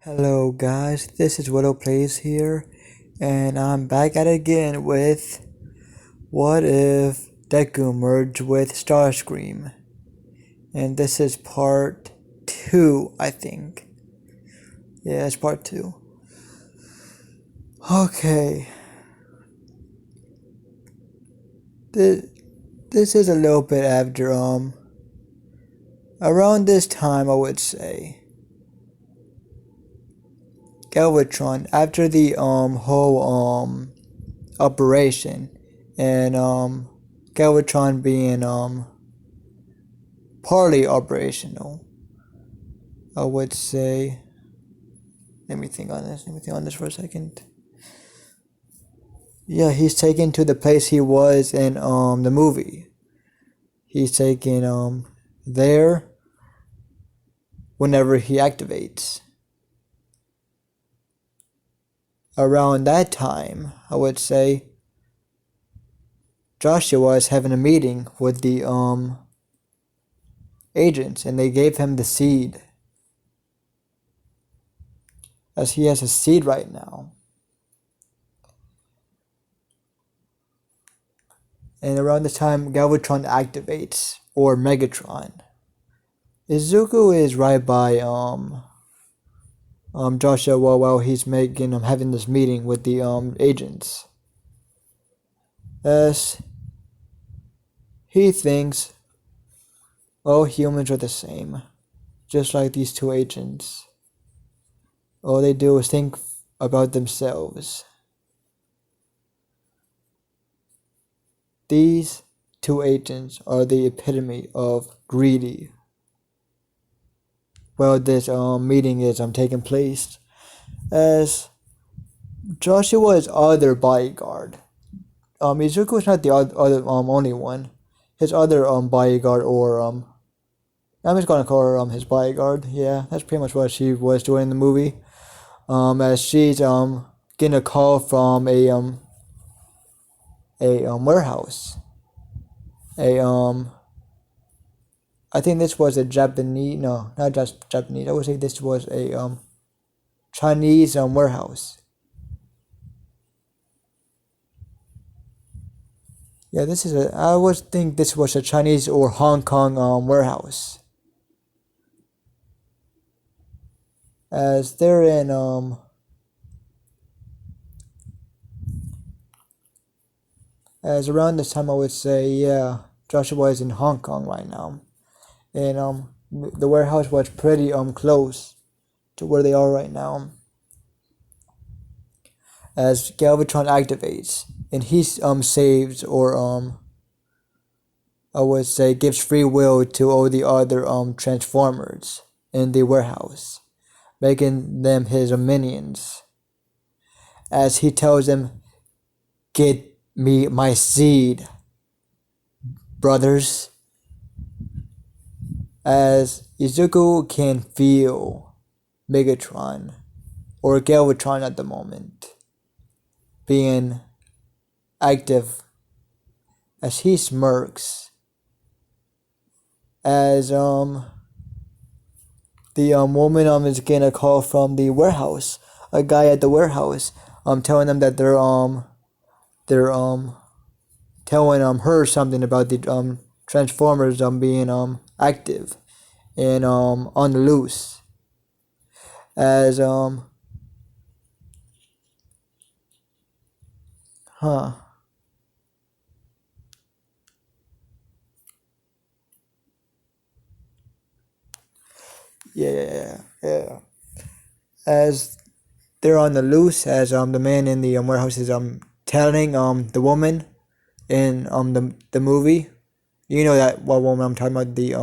Hello guys, this is Widow Plays here, and I'm back at it again with what if Deku merged with Starscream? And this is part 2, I think. Yeah, it's part 2. Okay. This is a little bit after, around this time I would say. Galvatron, after the whole operation, and Galvatron being partly operational, I would say. Let me think on this for a second. Yeah, he's taken to the place he was in the movie. He's taken there whenever he activates. Around that time, I would say, Joshua is having a meeting with the agents, and they gave him the seed, as he has a seed right now. And around the time Galvatron activates, or Megatron, Izuku is right by Joshua while he's making having this meeting with the agents. As he thinks all humans are the same, just like these two agents. All they do is think about themselves. These two agents are the epitome of greedy. Well, this meeting is taking place, as Joshua's other bodyguard. Izuku is not the other only one. His other bodyguard, or I'm just gonna call her his bodyguard. Yeah, that's pretty much what she was doing in the movie. As she's getting a call from a warehouse. I think this was a Japanese. No, not just Japanese. I would say this was a Chinese warehouse. Yeah, I would think this was a Chinese or Hong Kong warehouse. As they're in as around this time, I would say, yeah, Joshua is in Hong Kong right now, and the warehouse was pretty close to where they are right now. As Galvatron activates, and he saves, or I would say gives free will to all the other Transformers in the warehouse, making them his minions. As he tells them, "Get me my seed, brothers." As Izuku can feel Megatron, or Galvatron at the moment, being active, as he smirks, as the woman is getting a call from the warehouse, a guy at the warehouse telling them that they're telling her something about the Transformers being active and on the loose. As huh yeah, as they're on the loose, as the man in the warehouse is telling the woman in the movie, you know that what woman I'm talking about, the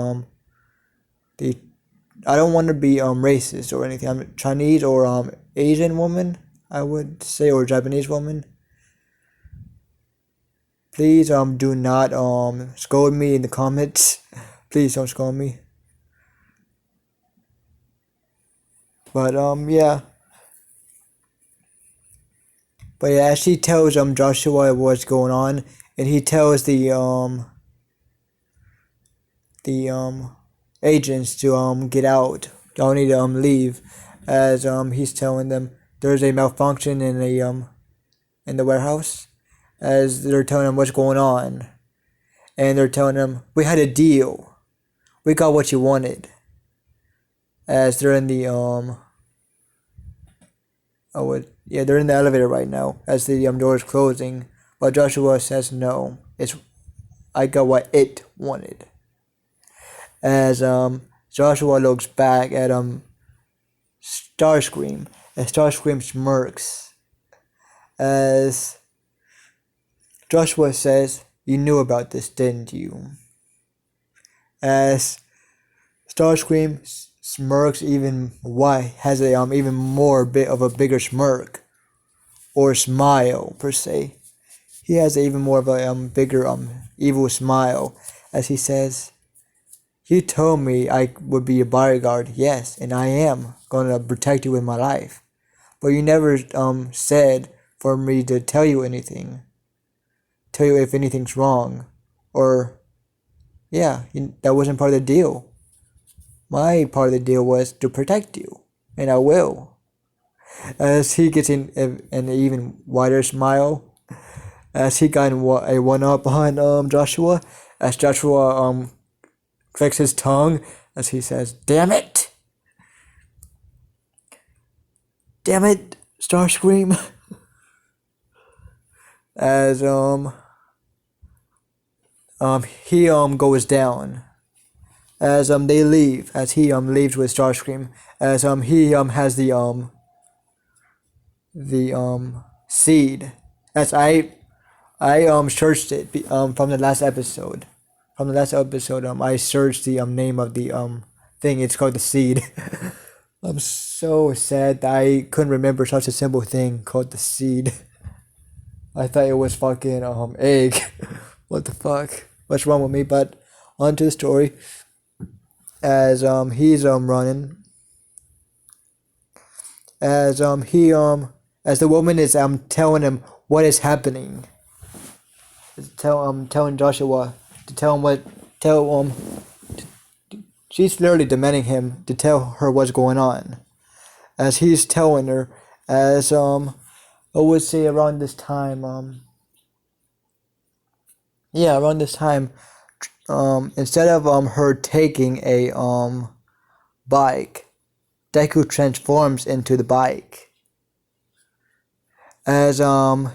I don't want to be racist or anything. I'm Chinese or Asian woman, I would say, or Japanese woman. Please do not scold me in the comments. Please don't scold me. But yeah. But yeah, as she tells Joshua what's going on, and he tells the agents to get out. Y'all need to leave, as he's telling them there's a malfunction in the warehouse, as they're telling him what's going on, and they're telling him we had a deal, we got what you wanted, as they're in the they're in the elevator right now as the door is closing, but Joshua says no, it's I got what it wanted. As Joshua looks back at Starscream, as Starscream smirks, as Joshua says, "You knew about this, didn't you?" As Starscream smirks even has a even more bit of a bigger smirk, or smile per se. He has even more of a bigger evil smile as he says, "You told me I would be your bodyguard, yes, and I am gonna protect you with my life. But you never said for me to tell you anything. Tell you if anything's wrong. Or that wasn't part of the deal. My part of the deal was to protect you, and I will." As he gets in an even wider smile, as he got a one up on Joshua, as Joshua clicks his tongue as he says, "Damn it! Damn it, Starscream!" As he goes down. As they leave, as he leaves with Starscream, as he has the seed. As I searched it from the last episode. From the last episode, I searched the name of the thing. It's called the seed. I'm so sad that I couldn't remember such a simple thing called the seed. I thought it was fucking egg. What the fuck? What's wrong with me? But on to the story. As he's running. As as the woman is telling him what is happening. Telling Joshua to tell him she's literally demanding him to tell her what's going on. As he's telling her, as I would say around this time, around this time, instead of her taking a bike, Deku transforms into the bike. As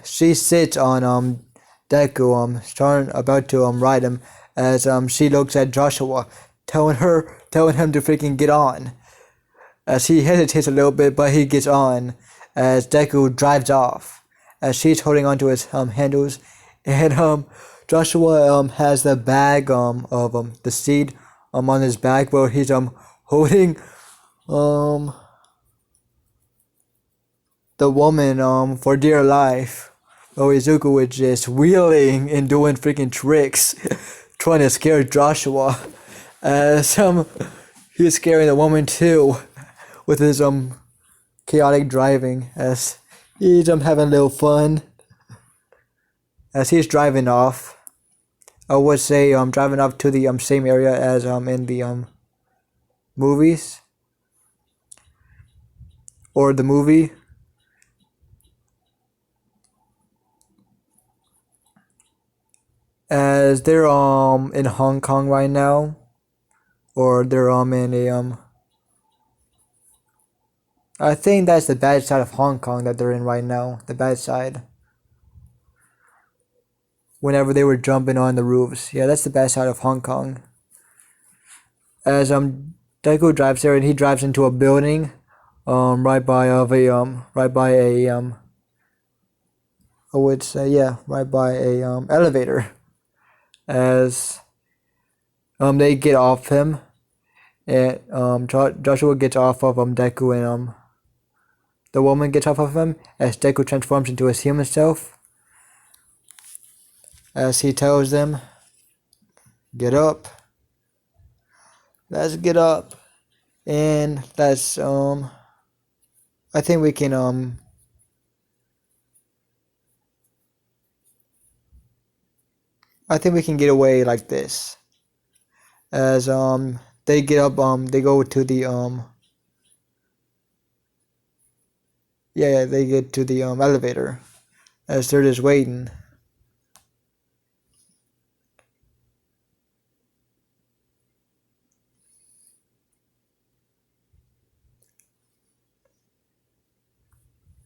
she sits on Deku, about to ride him, as she looks at Joshua, telling him to freaking get on. As he hesitates a little bit, but he gets on. As Deku drives off, as she's holding onto his handles, and Joshua has the bag of the seed on his back, where he's holding the woman for dear life. While Izuku is just wheeling and doing freaking tricks, trying to scare Joshua. As he's scaring the woman too, with his chaotic driving. As he's having a little fun. As he's driving off, I would say driving off to the same area as in the movies, or the movie. As they're in Hong Kong right now, or they're in a I think that's the bad side of Hong Kong that they're in right now. The bad side. Whenever they were jumping on the roofs, yeah, that's the bad side of Hong Kong. As Deku drives there, and he drives into a building, right by a I would say right by a elevator. As they get off him, and Joshua gets off of Deku, and the woman gets off of him as Deku transforms into his human self. As he tells them, "Get up. Let's get up, and let's I think we can get away like this." As they get up, they go to the Yeah, they get to the elevator as they're just waiting.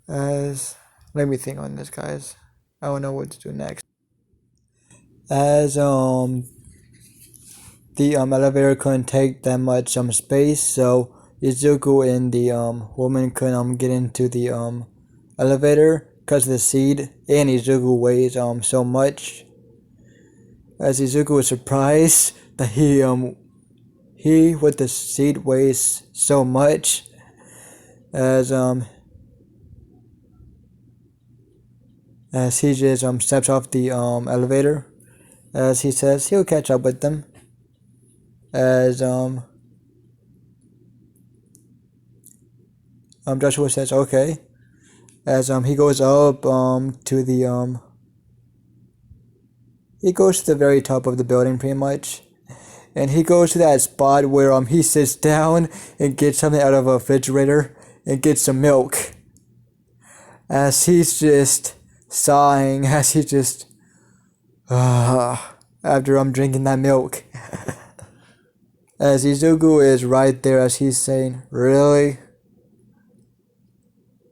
As let me think on this, guys. I don't know what to do next. As the elevator couldn't take that much space, so Izuku and the woman couldn't get into the elevator because of the seed, and Izuku weighs so much. As Izuku was surprised that he with the seed weighs so much. As he just steps off the elevator, as he says he'll catch up with them. As Joshua says okay. As he goes up to the he goes to the very top of the building pretty much, and he goes to that spot where he sits down and gets something out of a refrigerator and gets some milk. As he's just sighing, as he just after I'm drinking that milk. As Izuku is right there as he's saying, really?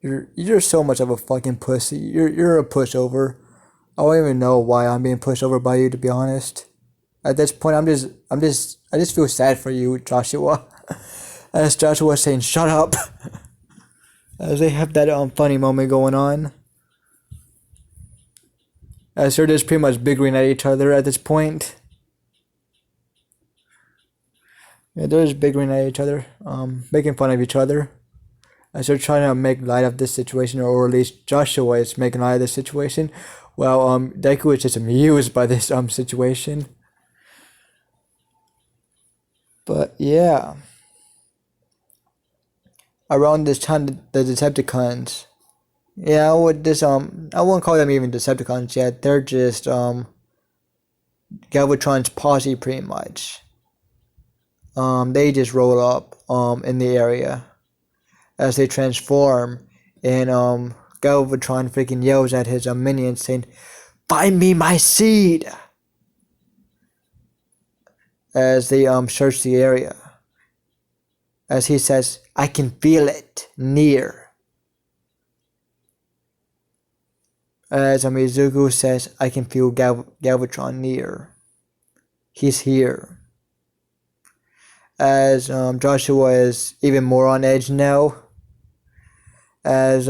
You're so much of a fucking pussy. You're a pushover. I don't even know why I'm being pushed over by you, to be honest. At this point I just feel sad for you, Joshua. As Joshua is saying, shut up. As they have that funny moment going on. As they're just pretty much bickering at each other at this point. Yeah, they're just bickering at each other, making fun of each other. As they're trying to make light of this situation, or at least Joshua is making light of this situation. Well, Deku is just amused by this situation. But yeah. Around this time, the Decepticons. Yeah, I wouldn't call them even Decepticons yet. They're just Galvatron's posse pretty much. They just roll up in the area as they transform, and Galvatron freaking yells at his minions saying, "Find me my seed!" As they search the area. As he says, "I can feel it near." As Izuku says, "I can feel Galvatron near. He's here." As Joshua is even more on edge now. As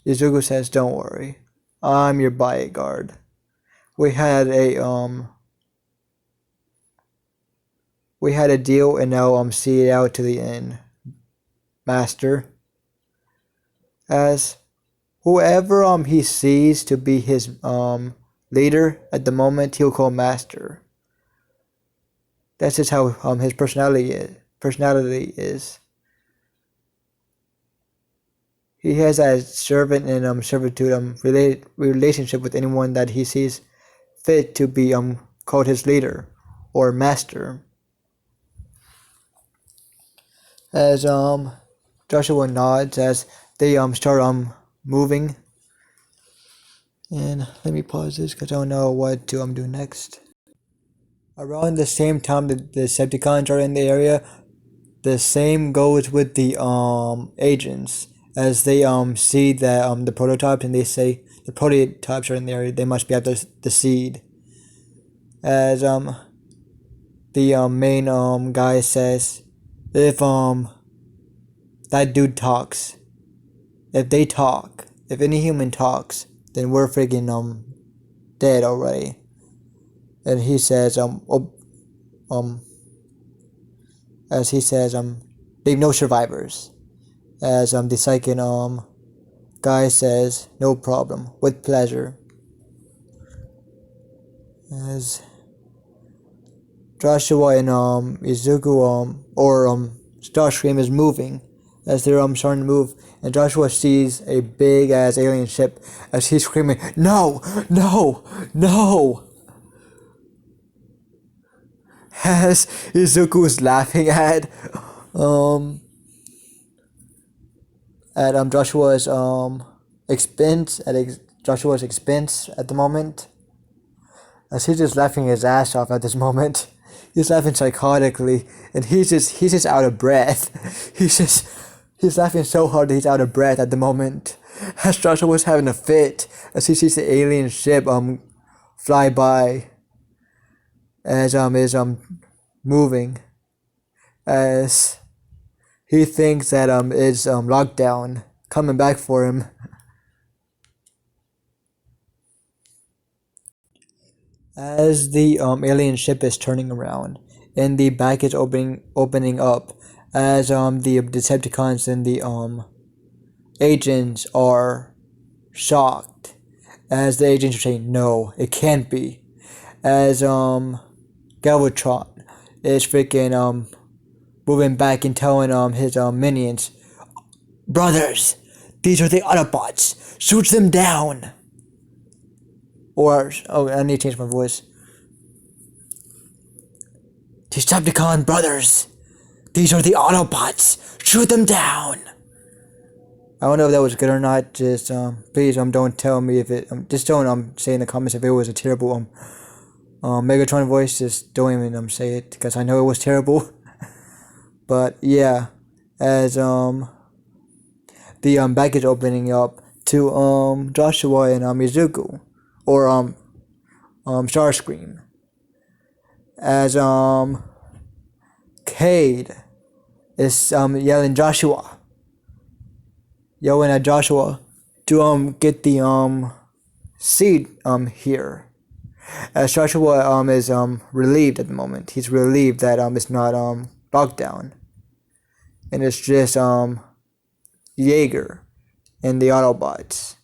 Izuku says, "Don't worry, I'm your bodyguard. We had a deal, and now see it out to the end, Master." As whoever he sees to be his leader at the moment, he'll call Master. That's just how his personality is. He has a servant and servitude relationship with anyone that he sees fit to be called his leader or master. As Joshua nods as they start moving. And let me pause this because I don't know what to do next. Around the same time the Decepticons are in the area, the same goes with the agents. As they see the prototypes, and they say the prototypes are in the area, they must be at the seed. As the main guy says, if that dude talks, if they talk, if any human talks, then we're freaking dead already. And he says as he says leave no survivors. As the second guy says, no problem, with pleasure. As Joshua and Izuku or Starscream is moving, as they're starting to move, and Joshua sees a big ass alien ship as he's screaming, "No! No! No!" As Izuku is laughing at at Joshua's expense at the moment, as he's just laughing his ass off at this moment. He's laughing psychotically, and he's just out of breath. He's laughing so hard that he's out of breath at the moment. As Joshua was having a fit, as he sees the alien ship fly by, as is moving, as he thinks that is lockdown coming back for him. As the alien ship is turning around and the back is opening up, as the Decepticons and the agents are shocked, as the agents are saying no, it can't be, as Galvatron is freaking moving back and telling his minions, brothers, these are the Autobots, shoot them down. Or, oh, I need to change my voice. Decepticon brothers, these are the Autobots, shoot them down. I don't know if that was good or not. Just please don't tell me if it just don't say in the comments if it was a terrible Megatron voice. Just don't even say it, because I know it was terrible. But yeah, as the back is opening up to Joshua and Izuku, or Starscream, as Cade is yelling at Joshua to get the seed here. As Joshua is relieved at the moment. He's relieved that it's not locked down, and it's just Jaeger and the Autobots.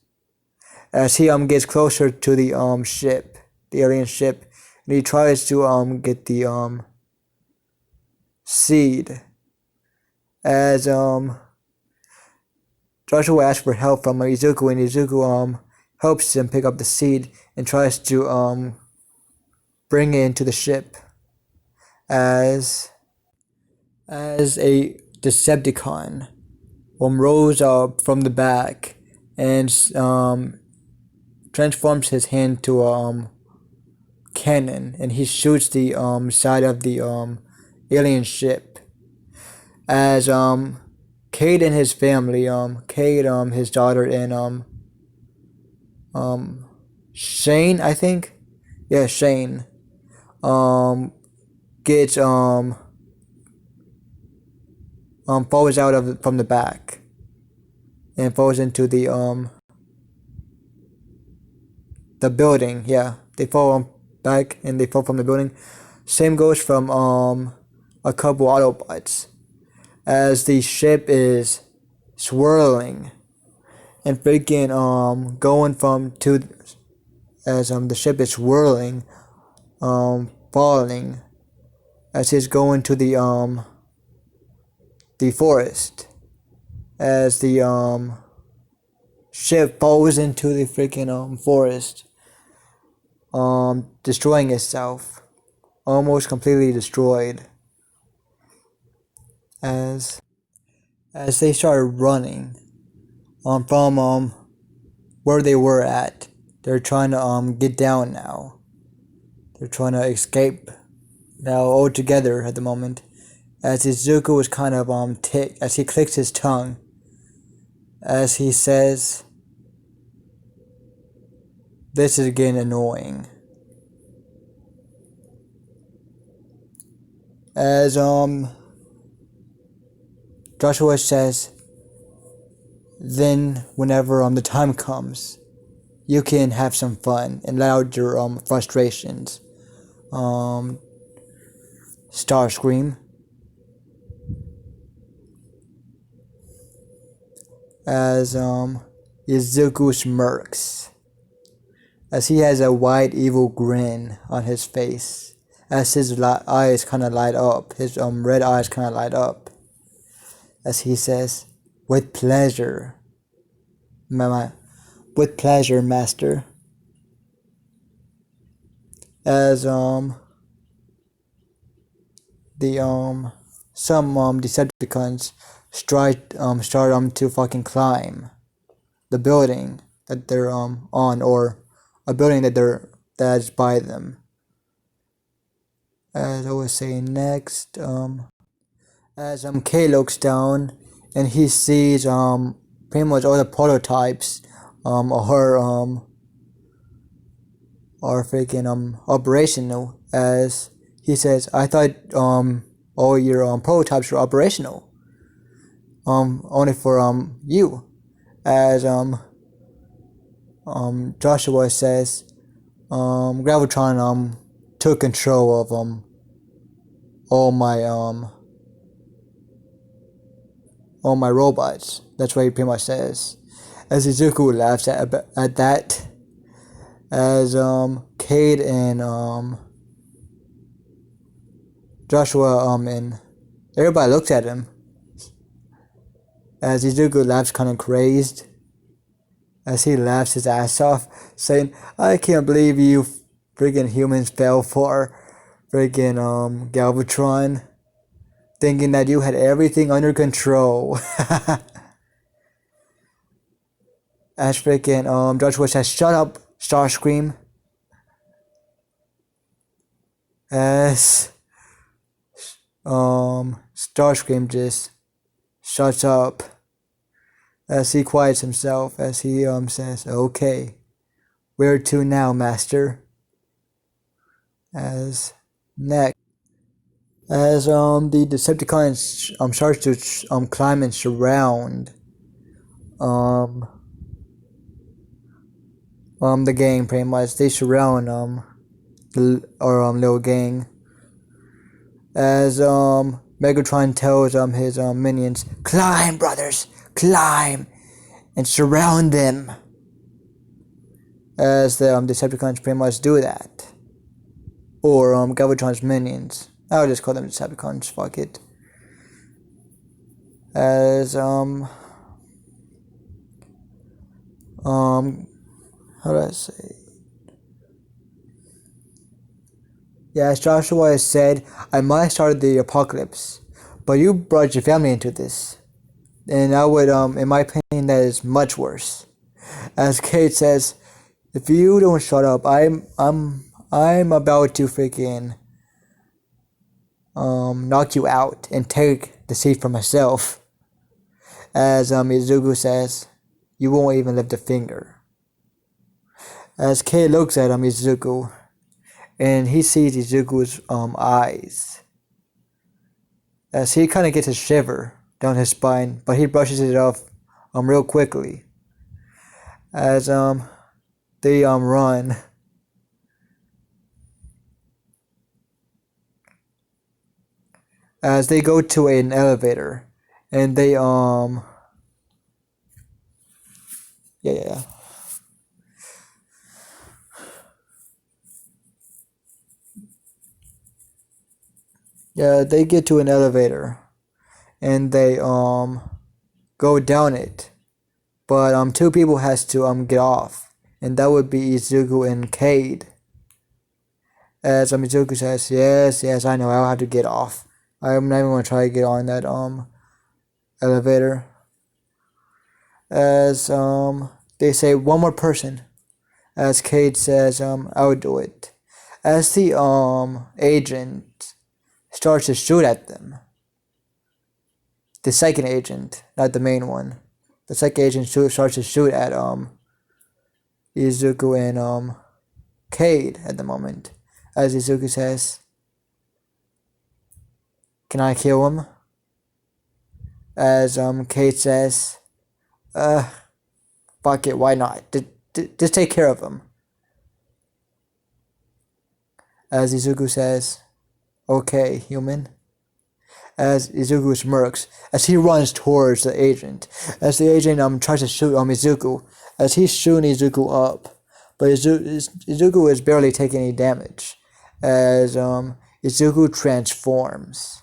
As he gets closer to the ship, the alien ship, and he tries to get the seed. As Joshua asks for help from Izuku, and Izuku helps him pick up the seed and tries to bring it into the ship. As a Decepticon rose up from the back and transforms his hand to a cannon, and he shoots the side of the alien ship. As Cade and his family, Cade, his daughter, and Shane, I think, yeah, Shane, gets falls out of from the back and falls into the building. Yeah, they fall back and they fall from the building. Same goes from a couple Autobots, as the ship is swirling and freaking going from to as the ship is swirling, falling as he's going to the forest, as the ship falls into the freaking forest, destroying itself, almost completely destroyed. As they started running from where they were at, they're trying to get down now. They're trying to escape now altogether at the moment. As Izuku was kind of as he clicks his tongue, as he says, "This is getting annoying." As Joshua says, "Then whenever the time comes, you can have some fun and let out your frustrations." Starscream. As Izuku smirks, as he has a wide evil grin on his face, as his eyes kind of light up, his red eyes kind of light up, as he says, "With pleasure, with pleasure, master." As the some Decepticons start to fucking climb the building that they're on, or a building that's by them. As I was saying next, as Kay looks down and he sees pretty much all the prototypes of her are freaking operational. As he says, I thought all your prototypes were operational, only for you. As Joshua says, Gravitron took control of all my robots. That's what he pretty much says. As Izuku laughs at that, as Cade and Joshua and everybody looks at him, as Izuku laughs kind of crazed, as he laughs his ass off, saying, I can't believe you friggin' humans fell for friggin' Galvatron, thinking that you had everything under control. As freaking Joshua says, shut up, Starscream. As Starscream just shuts up, as he quiets himself, as he says, okay, where to now, master? As next, as the Decepticons starts to climb and surround the gang. Pretty much they surround little gang, as Megatron tells his minions, climb, brothers, climb and surround them. As the Decepticons pretty much do that, or Galvatron's minions. I'll just call them Decepticons, fuck it. As how do I say? Yeah, as Joshua has said, I might have started the apocalypse, but you brought your family into this, and I would in my opinion, that is much worse. As Kate says, if you don't shut up, I'm about to freaking knock you out and take the seat for myself. As Izuku says, you won't even lift a finger. As Kei looks at Izuku, and he sees Izuku's eyes, as he kind of gets a shiver down his spine, but he brushes it off real quickly. As they run, as they go to an elevator, and they yeah. Yeah, they get to an elevator, and they go down it, but two people has to get off, and that would be Izuku and Cade. As Izuku says, yes, I know, I'll have to get off. I'm not even gonna try to get on that elevator. As they say, one more person. As Cade says, I'll do it. As the agent starts to shoot at them. The second agent, not the main one. The second agent starts to shoot at Izuku and Cade at the moment. As Izuku says, can I kill him? As Cade says, fuck it, why not? Just take care of him. As Izuku says, okay, human. As Izuku smirks, as he runs towards the agent. As the agent tries to shoot Izuku, as he's shooting Izuku up, but Izuku is barely taking any damage. As Izuku transforms.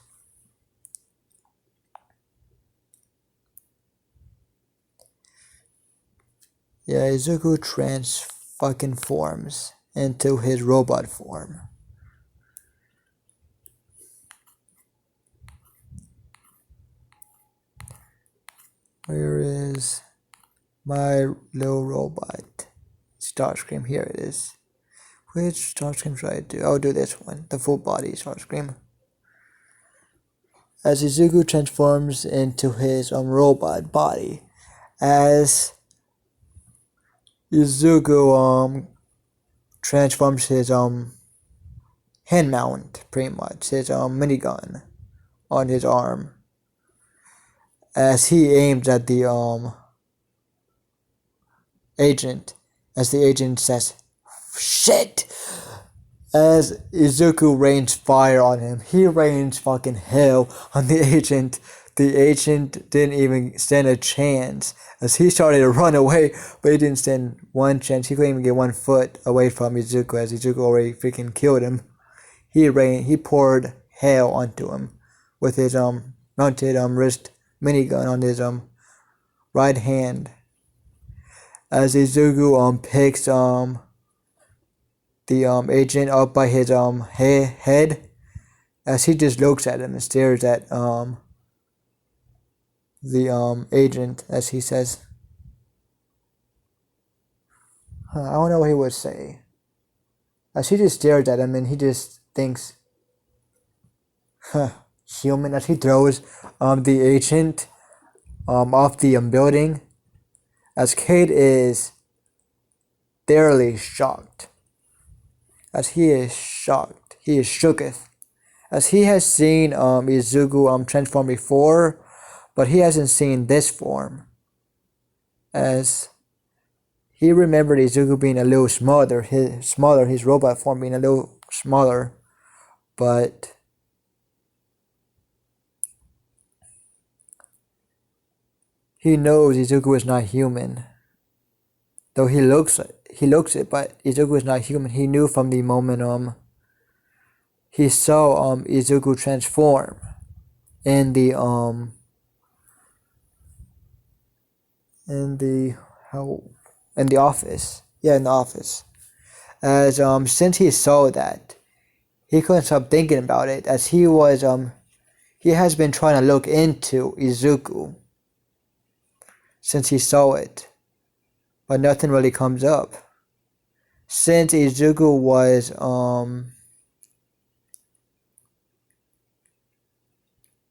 Yeah, Izuku forms into his robot form. Where is my little robot? Starscream, here it is. Which Starscream should I do? I'll do this one, the full body Starscream. As Izuku transforms into his robot body, as Izuku transforms his hand mount, pretty much, his minigun on his arm, as he aims at the agent, as the agent says, "Shit!" As Izuku rains fire on him, he rains fucking hell on the agent. The agent didn't even stand a chance, as he started to run away, but he didn't stand one chance. He couldn't even get 1 foot away from Izuku, as Izuku already freaking killed him. He poured hell onto him with his mounted wrist minigun on his right hand. As Izuku picks the agent up by his head, as he just looks at him and stares at the agent, as he says, I don't know what he would say. As he just stares at him and he just thinks, human, as he throws the agent off the building, as Kate is thoroughly shocked. As he is shocked, he is shooketh, as he has seen Izuku transform before, but he hasn't seen this form, as he remembered Izuku being a little smaller, his robot form being a little smaller, but he knows Izuku is not human. Though he looks it, but Izuku is not human. He knew from the moment he saw Izuku transform in the office. Yeah, in the office. As since he saw that, he couldn't stop thinking about it, as he has been trying to look into Izuku since he saw it, but nothing really comes up. Since Izuku was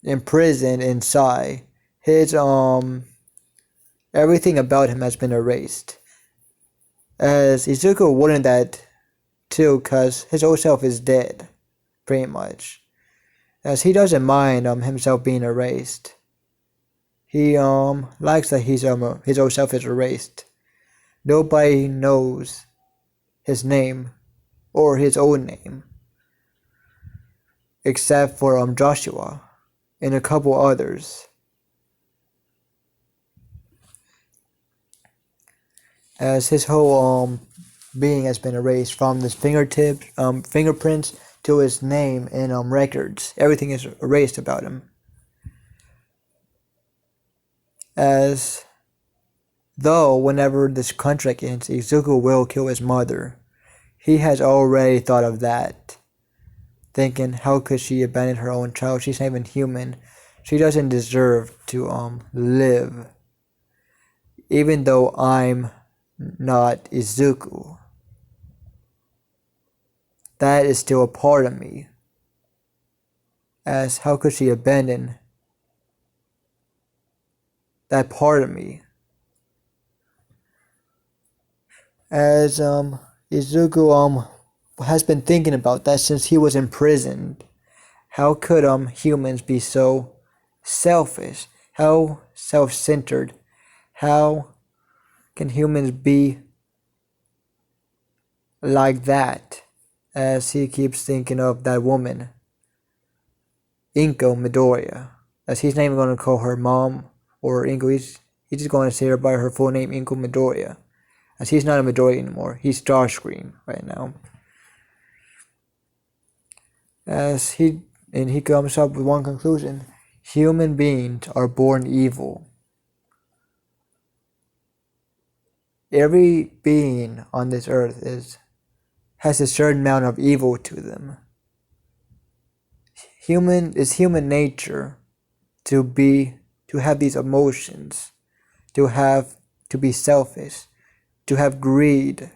imprisoned inside, his everything about him has been erased. As Izuku wouldn't that too, cause his old self is dead, pretty much. As he doesn't mind himself being erased. He likes that his old self is erased. Nobody knows his name or his old name, except for Joshua and a couple others. As his whole being has been erased, from his fingerprints to his name and records. Everything is erased about him. As though whenever this contract ends, Izuku will kill his mother. He has already thought of that, thinking, how could she abandon her own child? She's not even human. She doesn't deserve to live. Even though I'm not Izuku, that is still a part of me. As how could she abandon that part of me? As Izuku has been thinking about that since he was imprisoned. How could humans be so selfish? How self-centered? How can humans be like that? As he keeps thinking of that woman, Inko Midoriya. As he's not even going to call her mom or Inko. He's just going to say her by her full name, Inko Midoriya. As he's not a Midoriya anymore. He's Starscream right now. As he comes up with one conclusion: human beings are born evil. Every being on this earth has a certain amount of evil to them. It's human nature to have these emotions, to be selfish, to have greed,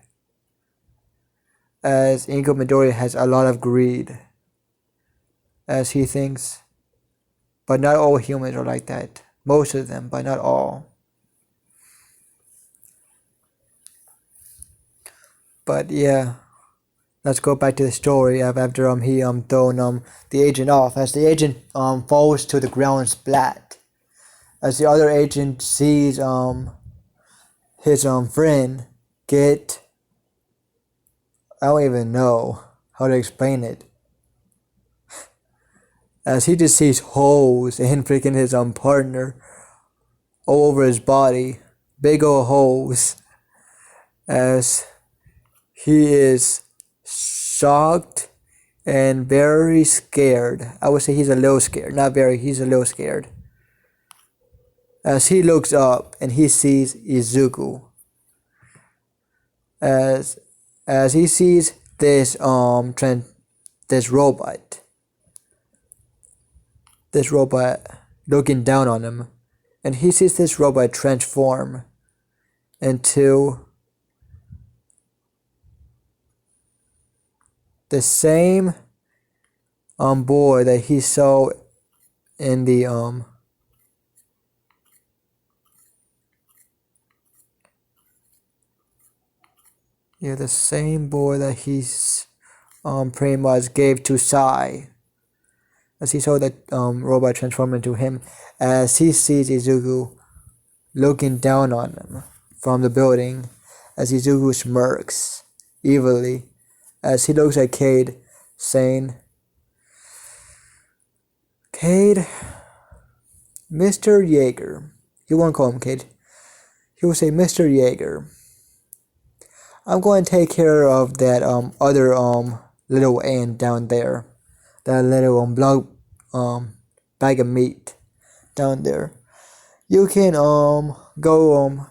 as Inigo Midori has a lot of greed, as he thinks. But not all humans are like that. Most of them, but not all. But yeah, let's go back to the story of after he thrown the agent off, as the agent falls to the ground splat, as the other agent sees his friend get, I don't even know how to explain it, as he just sees holes in freaking his partner all over his body, big old holes, as he is shocked and very scared. I would say he's a little scared, not very, he's a little scared. As he looks up and he sees Izuku, as he sees this this robot looking down on him, and he sees this robot transform into the same boy that he saw in the the same boy that he's pretty much gave to Sai, as he saw that robot transform into him, as he sees Izuku looking down on him from the building, as Izuku smirks evilly, as he looks at Cade, saying, "Cade, Mr. Jaeger," he won't call him Cade, he will say, "Mr. Jaeger, I'm going to take care of that other little ant down there, that little bag of meat down there. You can go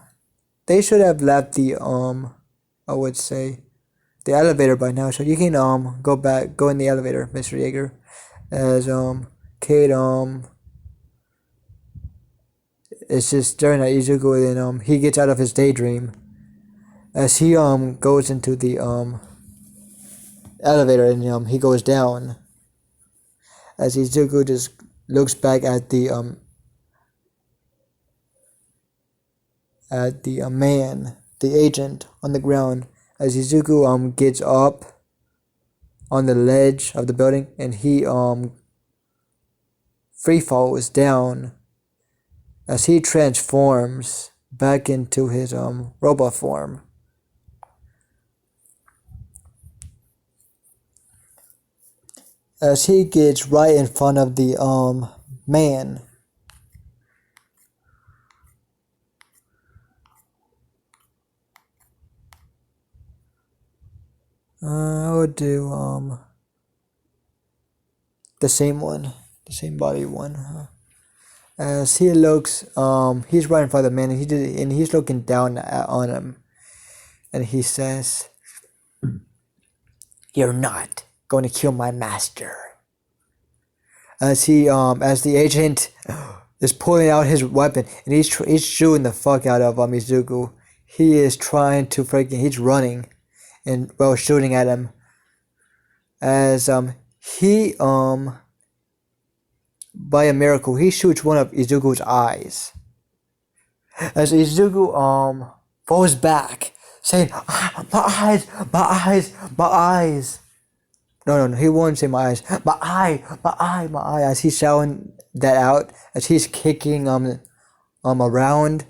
they should have left the I would say the elevator by now, so you can go in the elevator, Mr. Jaeger." As Cade is just staring at Izuku, and he gets out of his daydream, as he goes into the elevator, and he goes down, as Izuku just looks back at the man, the agent, on the ground, as Izuku gets up on the ledge of the building, and he free falls down, as he transforms back into his robot form. As he gets right in front of the man, I would do the same one, the same body one. As he looks, he's right in front of the man, and he's looking down on him, and he says, "You're not going to kill my master." As the agent is pulling out his weapon, and he's shooting the fuck out of Izuku. He is trying to he's running, and shooting at him. As he by a miracle, he shoots one of Izuku's eyes. As Izuku falls back, saying, "My eyes, my eyes, my eyes." No, he won't say my eyes. My eye, my eye, my eye. As he's shouting that out, as he's kicking around,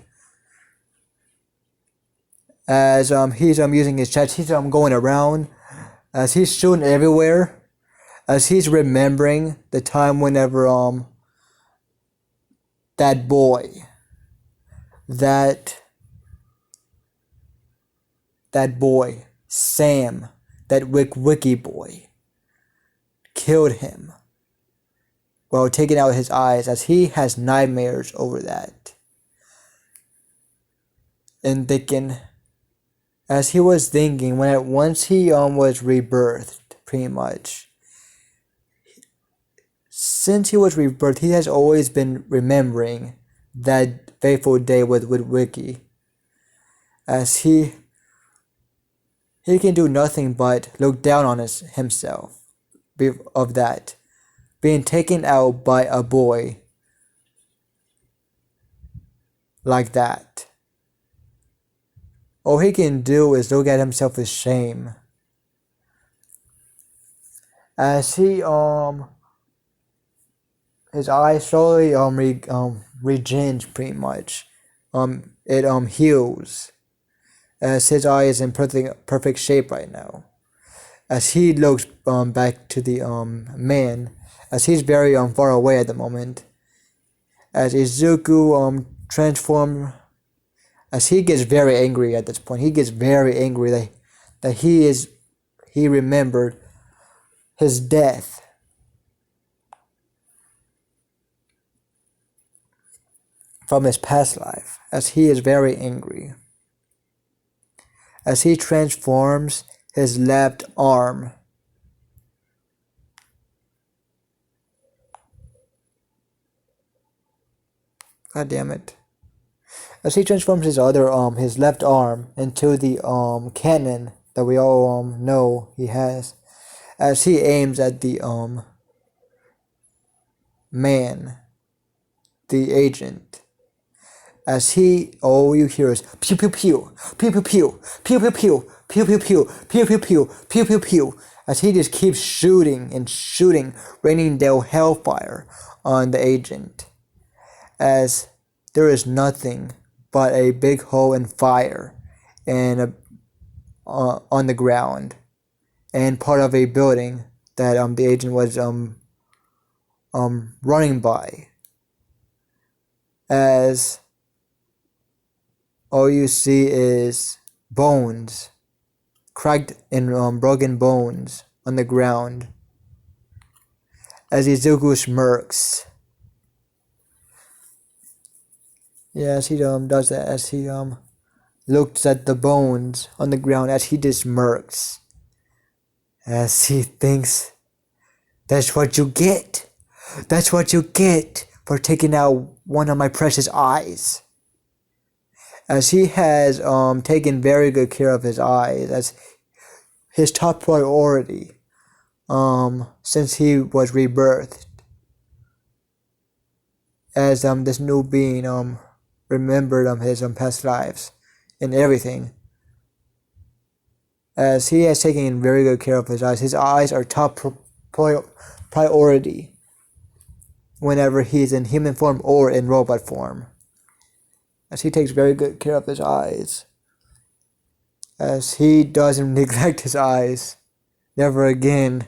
as he's using his chest, he's going around, as he's shooting everywhere, as he's remembering the time whenever that boy, that boy, Sam, that wiki boy, killed him while taking out his eyes, as he has nightmares over that. And thinking, as he was thinking, once he was rebirthed, pretty much, since he was rebirthed, he has always been remembering that fateful day with Wiki, as he can do nothing but look down on himself of that, being taken out by a boy like that. All he can do is look at himself with shame, as his eyes slowly regenerates pretty much. It heals, as his eye is in perfect shape right now. As he looks back to the man, as he's very far away at the moment. As Izuku transforms, as he gets very angry at this point. He gets very angry that he remembered his death. From his past life, as he is very angry. As he transforms his left arm. God damn it. As he transforms his his left arm into the cannon that we all know he has. As he aims at the man, the agent. As all you hear is pew pew pew, pew pew pew, pew pew pew, pew pew pew, pew pew pew, pew pew pew, as he just keeps shooting and shooting, raining down hellfire on the agent, as there is nothing but a big hole in fire and on the ground, and part of a building that the agent was running by, as all you see is bones, cracked and broken bones on the ground, as Izuku smirks. Yes, he does that, as he looks at the bones on the ground, as he just smirks, as he thinks, that's what you get. That's what you get for taking out one of my precious eyes. As he has taken very good care of his eyes, as his top priority since he was rebirthed, as this new being remembered his past lives and everything, as he has taken very good care of his eyes. His eyes are top priority whenever he's in human form or in robot form, as he takes very good care of his eyes, as he doesn't neglect his eyes, never again.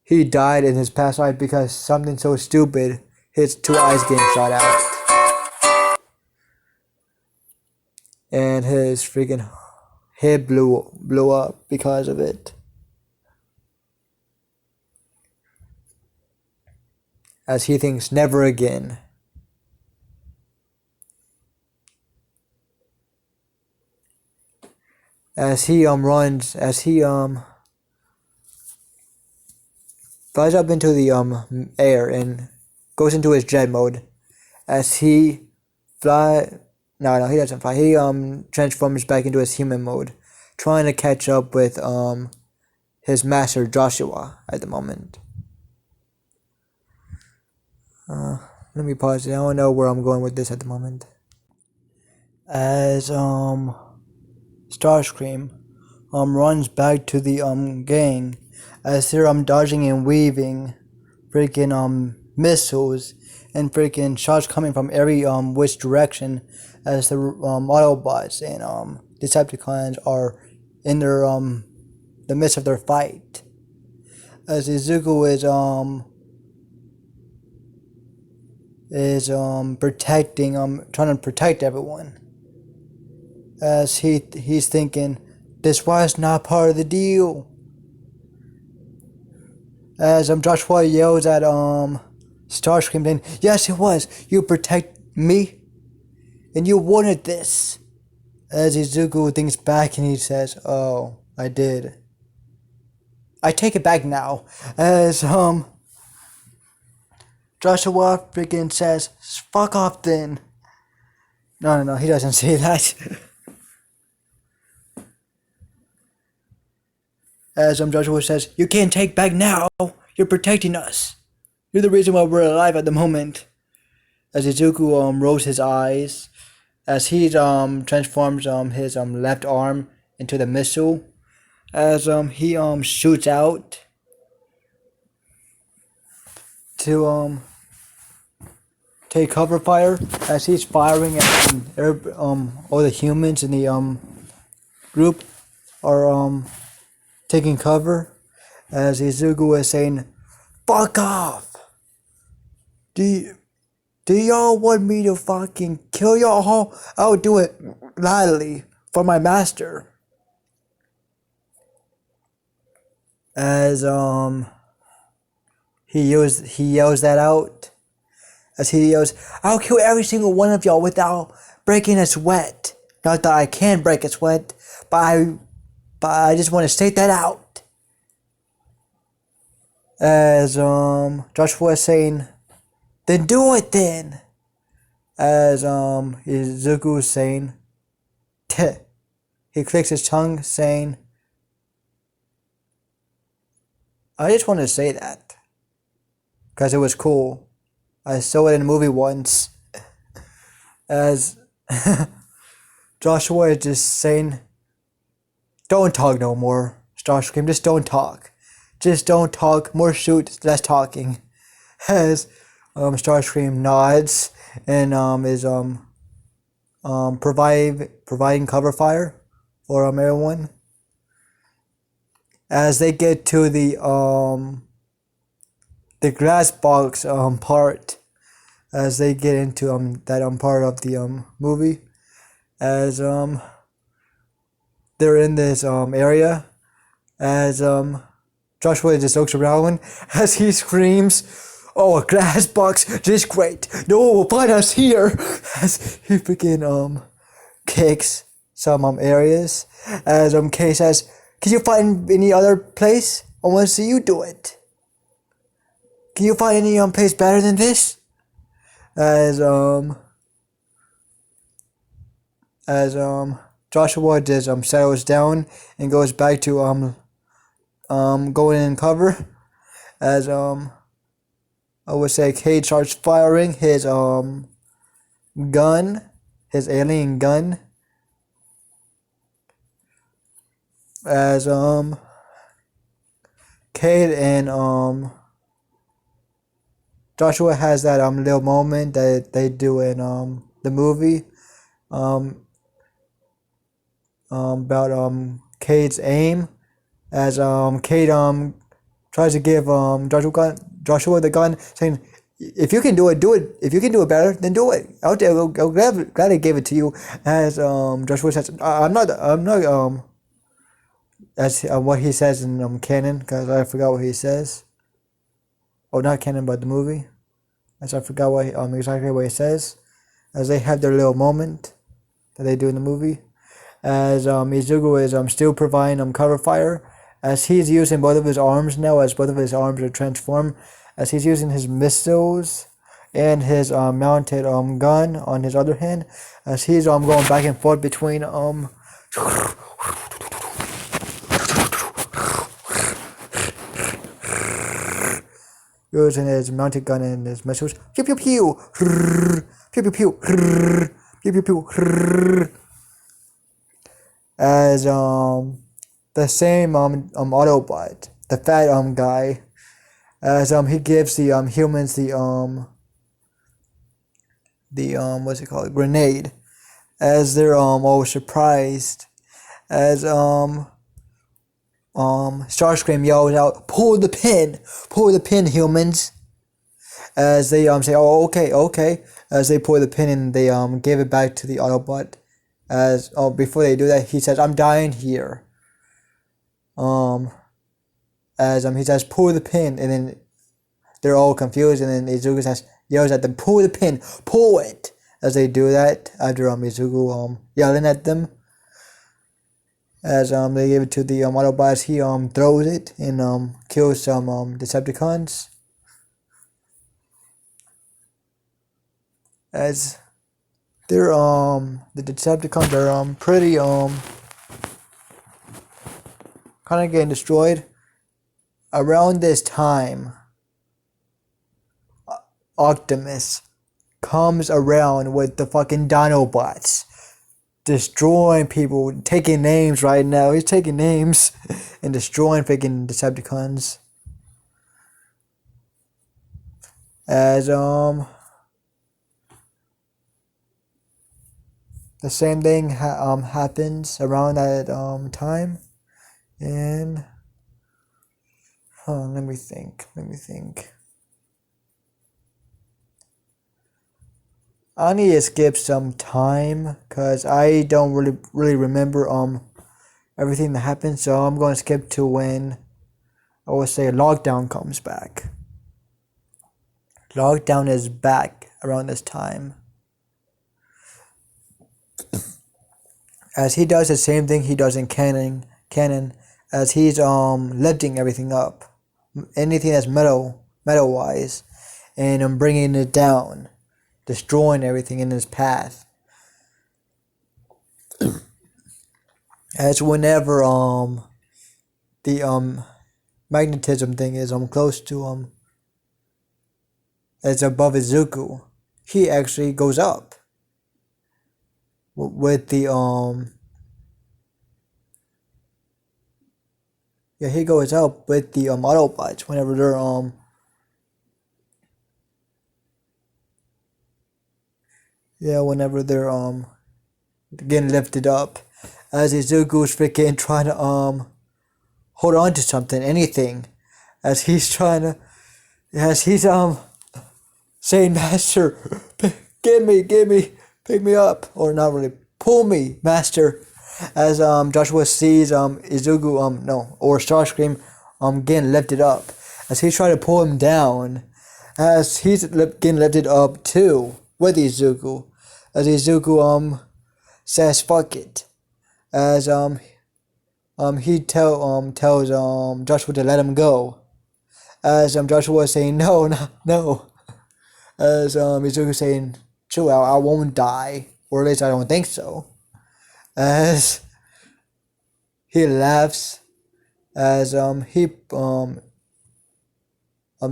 He died in his past life because something so stupid, his two eyes getting shot out, and his freaking head blew up because of it. As he thinks never again. As he runs, as he flies up into the air and goes into his jet mode. As he he doesn't fly. He transforms back into his human mode, trying to catch up with his master Joshua at the moment. Let me pause it. I don't know where I'm going with this at the moment. As Starscream runs back to the gang, as they're dodging and weaving freaking missiles and freaking shots coming from every which direction, as the Autobots and Decepticons are in their the midst of their fight, as Izuku is protecting trying to protect everyone, as he's thinking this was not part of the deal, as Joshua yells at Starscream saying, yes it was, you protect me and you wanted this, as Izuku thinks back and he says, oh, I did, I take it back now, as Joshua freaking says, "Fuck off then." No, he doesn't say that. As Joshua says, "You can't take back now. You're protecting us. You're the reason why we're alive at the moment." As Izuku rolls his eyes, as he transforms his left arm into the missile, as he shoots out to take cover fire, as he's firing at all the humans in the group are taking cover, as Izuku is saying, "Fuck off! Do y'all want me to fucking kill y'all? I'll do it gladly for my master." As he yells that out. As he yells, "I'll kill every single one of y'all without breaking a sweat." Not that I can break a sweat, but I just want to state that out. As Joshua is saying, "Then do it then." As Izuku is saying, "Teh." He clicks his tongue, saying, "I just want to say that because it was cool. I saw it in a movie once." As Joshua is just saying, "Don't talk no more, Starscream. Just don't talk. Just don't talk. More shoot, less talking." As Starscream nods and is providing cover fire for everyone. As they get to the glass box part, as they get into that part of the movie, as they're in this area, as Joshua just looks around as he screams, "Oh, a glass box, just great. No one will find us here." As he freaking kicks some areas, as Kay says, "Can you find any other place? I want to see you do it. Can you find any place better than this?" As Joshua just settles down and goes back to going in cover, as I would say Cade starts firing his gun, his alien gun, as Cade and Joshua has that little moment that they do in the movie about Cade's aim, as Cade tries to give Joshua the gun, saying, "If you can do it, do it. If you can do it better, then do it. I'll gladly give it to you." As Joshua says, I'm not that's what he says in canon, because I forgot what he says. Oh, not canon, but the movie. As I forgot what exactly what he says. As they have their little moment that they do in the movie. As Izuku is still providing cover fire, as he's using both of his arms now, as both of his arms are transformed, as he's using his missiles and his mounted gun on his other hand, as he's going back and forth between using his mounted gun and his missiles. Pew pew pew, pew pew pew, pew pew pew. As the same Autobot, the fat guy, as he gives the humans the what's it called, grenade, as they're all surprised, as Starscream yells out, pull the pin, humans." As they say, "Oh, okay," as they pull the pin and they give it back to the Autobot. As before they do that, he says, "I'm dying here." As he says, "Pull the pin," and then they're all confused, and then Izuku yells at them, "Pull the pin, pull it!" As they do that, after Izuku yelling at them, as they give it to the Autobots, he throws it and kills some Decepticons. as they're the Decepticons are pretty kind of getting destroyed. Around this time, Optimus comes around with the fucking Dinobots, destroying people, taking names right now. He's taking names and destroying freaking Decepticons. As the same thing happens around that time, and let me think. I need to skip some time because I don't really remember everything that happened. So I'm going to skip to when I would say lockdown comes back. Lockdown is back around this time, as he does the same thing he does in canon, as he's lifting everything up, anything that's metal wise, and bringing it down, destroying everything in his path. As whenever the magnetism thing is close to as above Izuku, he actually goes up with the he goes up with the Autobots whenever they're whenever they're getting lifted up, as Izuku's freaking trying to hold on to something, anything, as he's saying, Master, get me, pick me up, or not really, pull me, Master, as Joshua sees Izuku or Starscream getting lifted up, as he's trying to pull him down, as he's getting lifted up too with Izuku, as Izuku says fuck it, as he tells Joshua to let him go, as Joshua is saying no, as Izuku saying chill out, I won't die, or at least I don't think so, as he laughs, as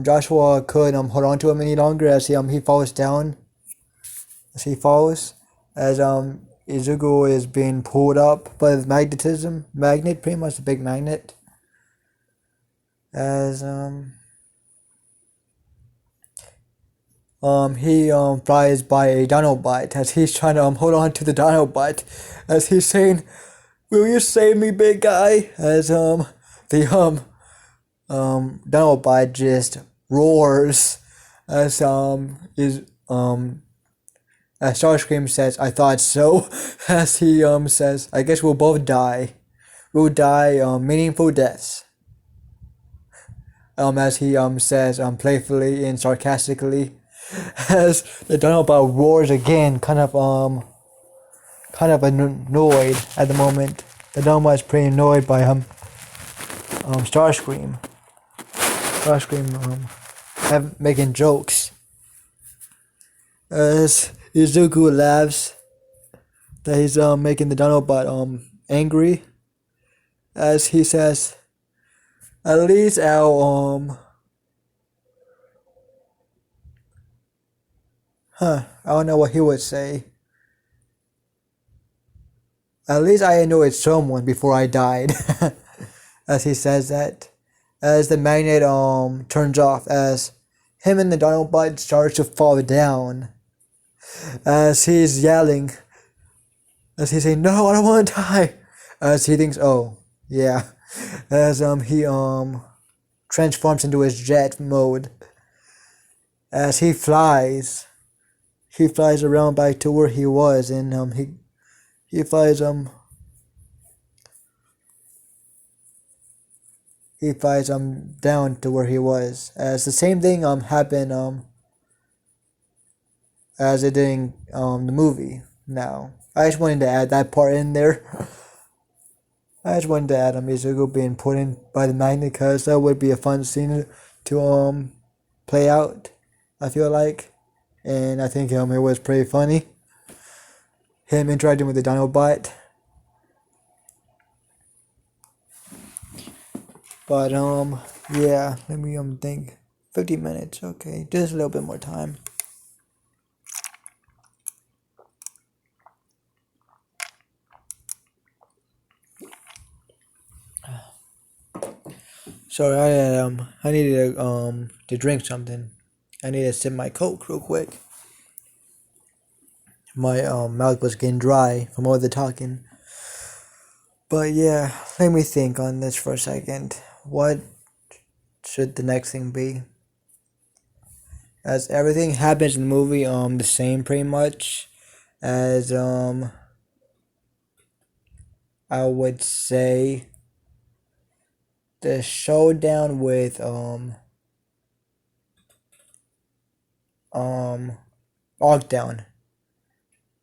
Joshua couldn't hold on to him any longer, as he falls down, as Izuku is being pulled up by the magnet, pretty much the big magnet, as he flies by a Dinobot, as he's trying to hold on to the Dinobot, as he's saying, will you save me, big guy, as the Dinobot just roars, as as Starscream says, I thought so, as he says, I guess we'll both die. We'll die meaningful deaths. As he says playfully and sarcastically, as the Dinobot roars again, kind of annoyed at the moment. The Dinobot is pretty annoyed by Starscream. Making jokes. As Izuku laughs that he's making the Dinobot angry, as he says, at least I'll I don't know what he would say. At least I annoyed someone before I died. As he says that, as the magnet turns off, as him and the Dinobot starts to fall down, as he's yelling, as he's saying, no, I don't want to die, as he thinks, oh yeah, as he transforms into his jet mode, as he flies around back to where he was, and he flies down to where he was, as the same thing happened as it did in the movie. Now I just wanted to add that part in there. I just wanted to add Izuku being put in by the magnet, because that would be a fun scene to play out, I feel like. and I think it was pretty funny. Him interacting with the Dinobot. But yeah, let me think. 50 minutes, okay, just a little bit more time. So I needed to drink something. I needed to sip my Coke real quick. My mouth was getting dry from all the talking. But yeah, let me think on this for a second. What should the next thing be? As everything happens in the movie the same pretty much as I would say the showdown with lockdown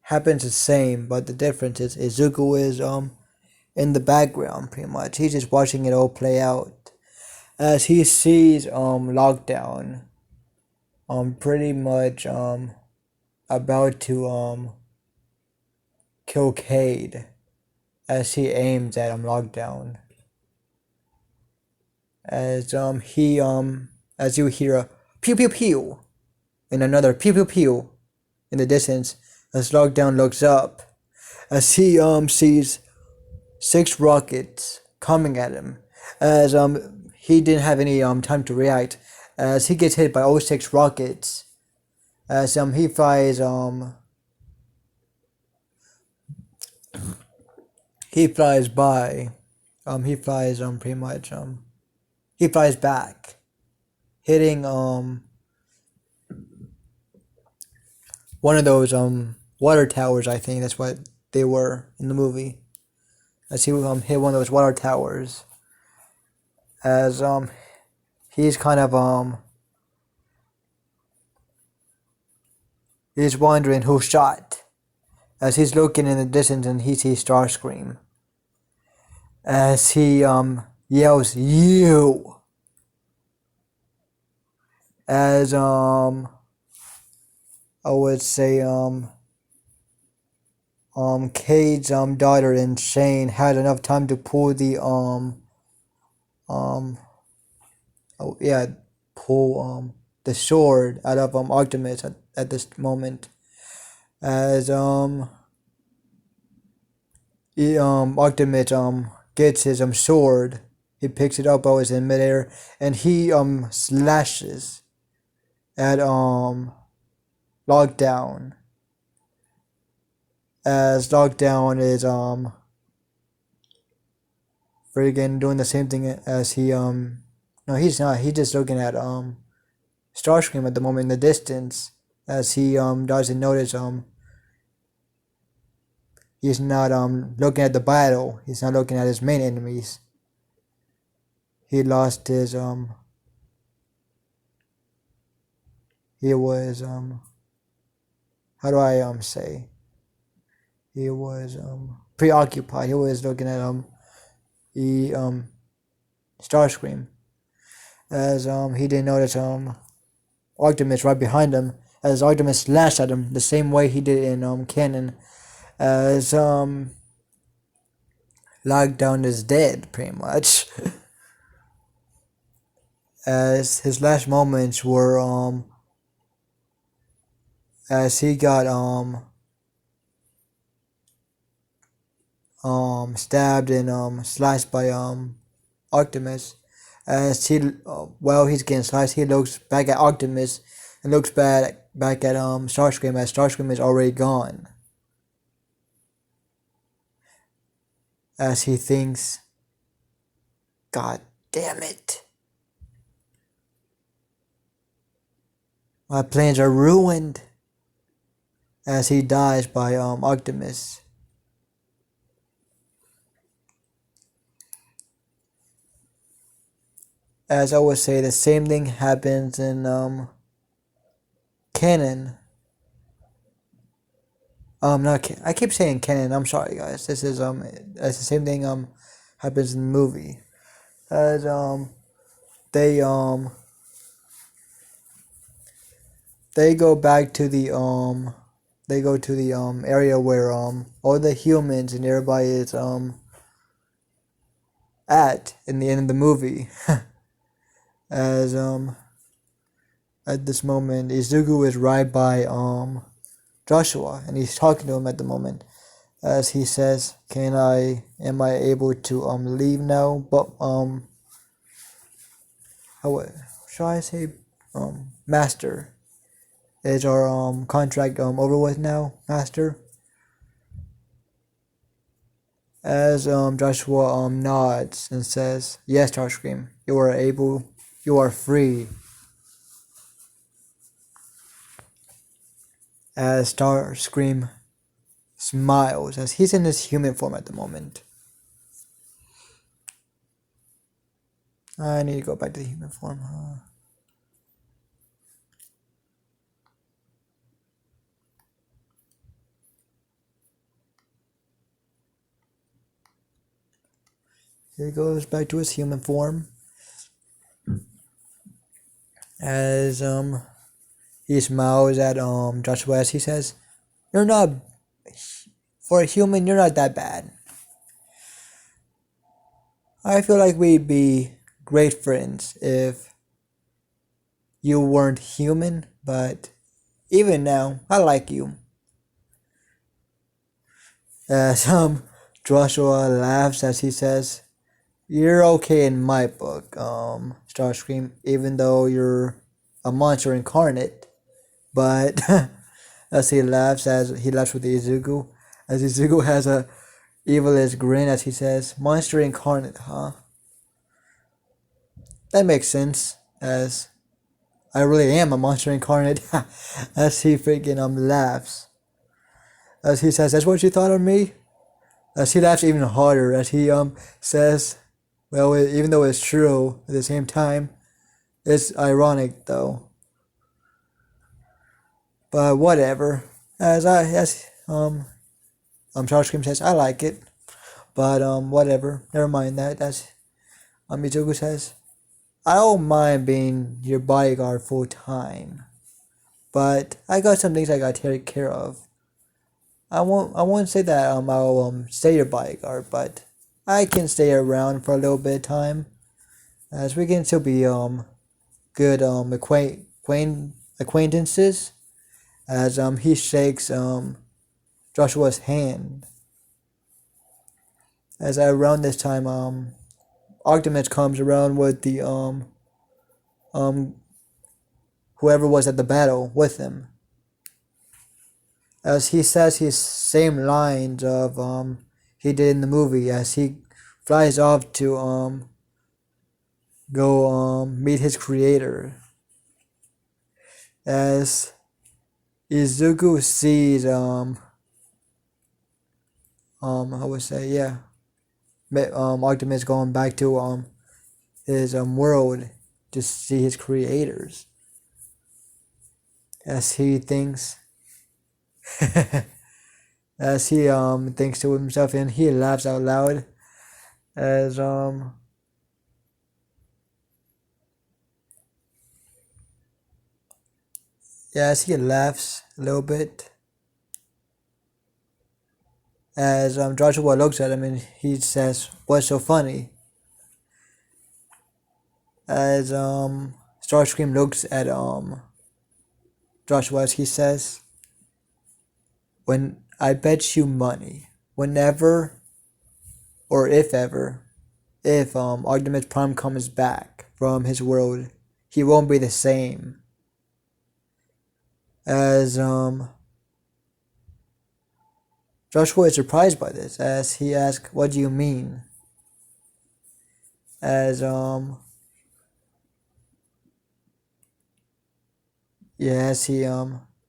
happens the same, but the difference is Izuku is in the background pretty much. He's just watching it all play out as he sees lockdown pretty much about to kill Cade as he aims at lockdown. As he as you hear a pew pew pew and another pew pew pew in the distance as lockdown looks up as he sees 6 rockets coming at him as he didn't have any time to react as he gets hit by all 6 rockets as he flies he flies by he flies pretty much he flies back hitting one of those water towers. I think that's what they were in the movie as he hit one of those water towers as he's kind of he's wondering who shot as he's looking in the distance and he sees Starscream as he yells you as I would say Cade's daughter and Shane had enough time to pull the pull the sword out of Optimus at this moment as Optimus gets his sword. He picks it up always in midair and he slashes at Lockdown as Lockdown is friggin' doing the same thing as he no, he's not. He's just looking at Starscream at the moment in the distance as he doesn't notice he's not looking at the battle. He's not looking at his main enemies. He lost his he was how do I say? He was preoccupied. He was looking at Starscream as he didn't notice Optimus right behind him as Optimus slashed at him the same way he did in canon as Lockdown is dead pretty much as his last moments were as he got stabbed and sliced by Optimus as he while he's getting sliced he looks back at Optimus and looks back at Starscream as Starscream is already gone as he thinks God damn it, my plans are ruined as he dies by Optimus. As I would say, the same thing happens in canon. Not I keep saying canon. I'm sorry, guys. This is it's the same thing happens in the movie. As they they go back to the they go to the area where all the humans and everybody is at in the end of the movie. As at this moment Izuku is right by Joshua, and he's talking to him at the moment as he says, am I able to leave now? But how shall I say, master, is our contract over with now, master? As Joshua nods and says, yes, Starscream, you are free. As Starscream smiles as he's in his human form at the moment. I need to go back to the human form. Here he goes back to his human form. As he smiles at Joshua as he says, "You're not, for a human, you're not that bad. I feel like we'd be great friends if you weren't human, but even now, I like you." As Joshua laughs as he says, "You're okay in my book, Starscream, even though you're a monster incarnate." But as he laughs with Izuku, as Izuku has a evilest grin as he says, "Monster incarnate, huh? That makes sense, as I really am a monster incarnate." As he freaking laughs. As he says, "That's what you thought of me?" As he laughs even harder as he says, well, even though it's true at the same time, it's ironic though. But whatever. As Starscream says, "I like it." But whatever. Never mind that. As Mizuku says, "I don't mind being your bodyguard full time, but I got some things I gotta take care of. I won't say that I'll stay your bodyguard, but I can stay around for a little bit of time, as we can still be good acquaintances." As he shakes Joshua's hand. As around this time Optimus comes around with the um whoever was at the battle with him. As he says his same lines of he did in the movie, as he flies off to go meet his creator. As Izuku sees I would say, yeah, Optimus going back to his world to see his creators. As he thinks as he thinks to himself, and he laughs out loud as yeah, as he laughs a little bit, as Joshua looks at him and he says, "What's so funny?" As Starscream looks at Joshua as he says, "When I bet you money, whenever or if ever, if Optimus Prime comes back from his world, he won't be the same." As Joshua is surprised by this, as he asks, "What do you mean?" As yes, he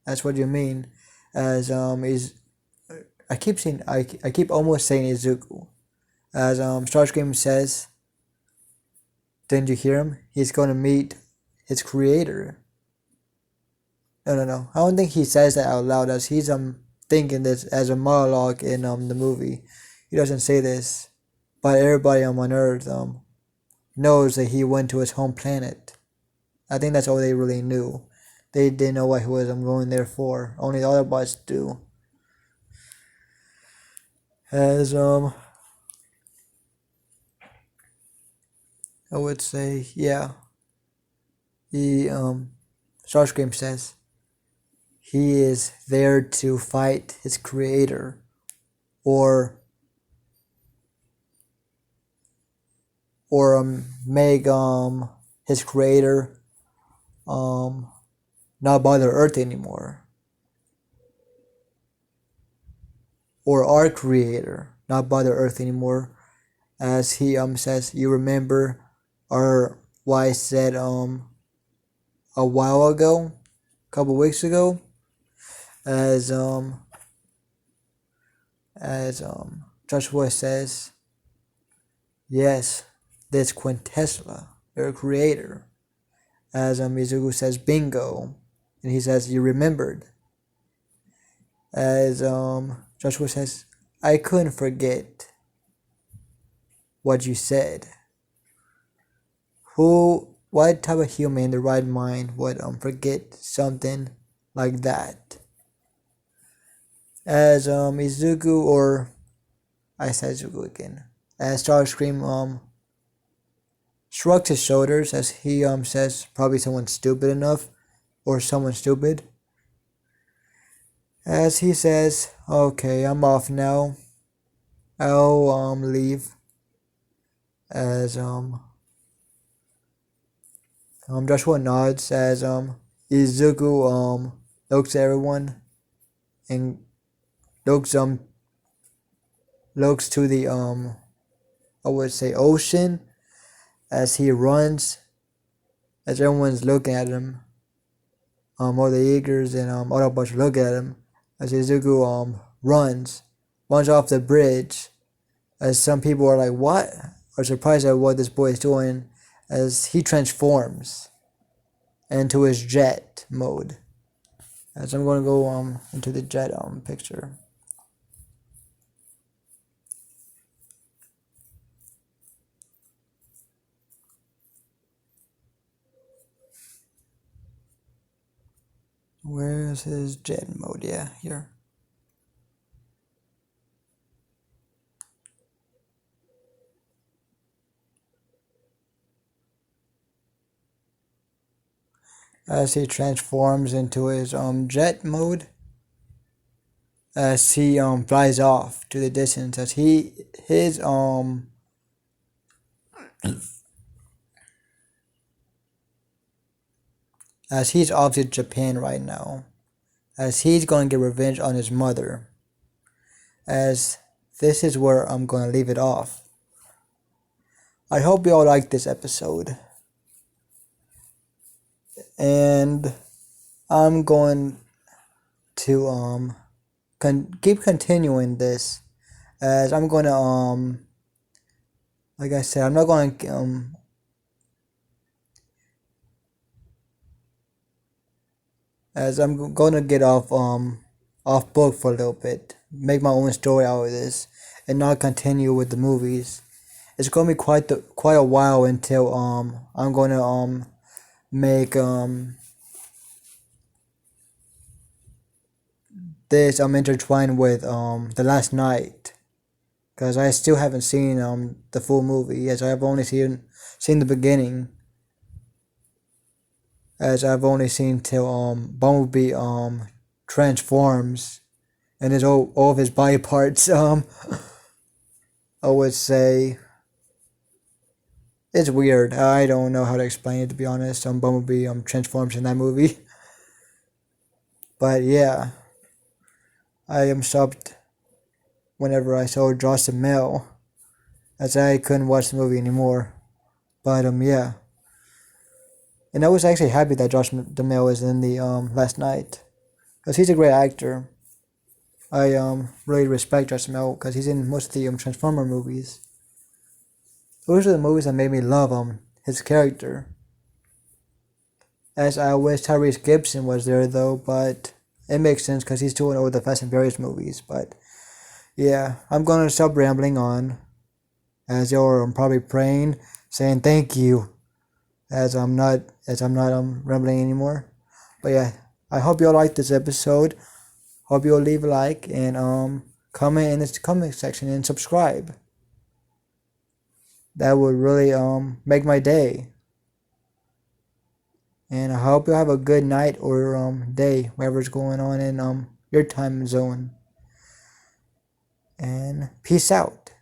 that's what you mean. As is I keep almost saying Izuku. As Starscream says, "Didn't you hear him? He's going to meet his creator." No. I don't think he says that out loud, as he's thinking this as a monologue in the movie. He doesn't say this, but everybody on Earth knows that he went to his home planet. I think that's all they really knew. They didn't know what he was going there for. Only the other bots do. As I would say, yeah. He Starscream says he is there to fight his creator, or make his creator not bother Earth anymore, or our creator not bother Earth anymore. As he says, you remember our what I said a while ago, a couple weeks ago, as Joshua says, yes, this Quintessla, their creator. As Mizugu says, bingo, and he says, you remembered. As Joshua says, I couldn't forget what you said. What type of human in the right mind would forget something like that? As Izuku, or I said Izuku again, as Starscream shrugs his shoulders as he says probably someone stupid enough, or someone stupid. As he says, okay, I'm off now. I'll leave. As Joshua nods as Izuku looks at everyone and looks to the I would say ocean, as he runs, as everyone's looking at him. All the Eagers and Autobots look at him as Izuku runs off the bridge, as some people are like, what? Are surprised at what this boy is doing, as he transforms into his jet mode. As I'm going to go into the jet picture. Where's his jet mode? Yeah, here. As he transforms into his jet mode, as he flies off to the distance, as as he's off to Japan right now, as he's going to get revenge on his mother, as this is where I'm going to leave it off. I hope you all liked this episode, and I'm going to keep continuing this, as I'm going to like I said, I'm not going to as I'm going to get off book for a little bit, make my own story out of this, and not continue with the movies. It's going to be quite a while until I'm going to make this intertwined with The Last Night, because I still haven't seen the full movie, as I've only seen the beginning, as I've only seen till Bumblebee transforms and his all of his body parts I would say it's weird. I don't know how to explain it, to be honest. Bumblebee transforms in that movie. But yeah, I am stopped whenever I saw Josh the Mail, as I couldn't watch the movie anymore. But yeah. And I was actually happy that Josh DeMille was in the Last Night, because he's a great actor. I really respect Josh DeMille because he's in most of the Transformer movies. Those are the movies that made me love his character. As I wish Tyrese Gibson was there though, but it makes sense because he's doing all the Fast and Furious movies. But yeah, I'm gonna stop rambling on, as you're probably praying, saying thank you, as I'm not rambling anymore. But yeah, I hope y'all like this episode. Hope you'll leave a like and comment in the comment section and subscribe. That would really make my day. And I hope you have a good night or day, whatever's going on in your time zone. And peace out.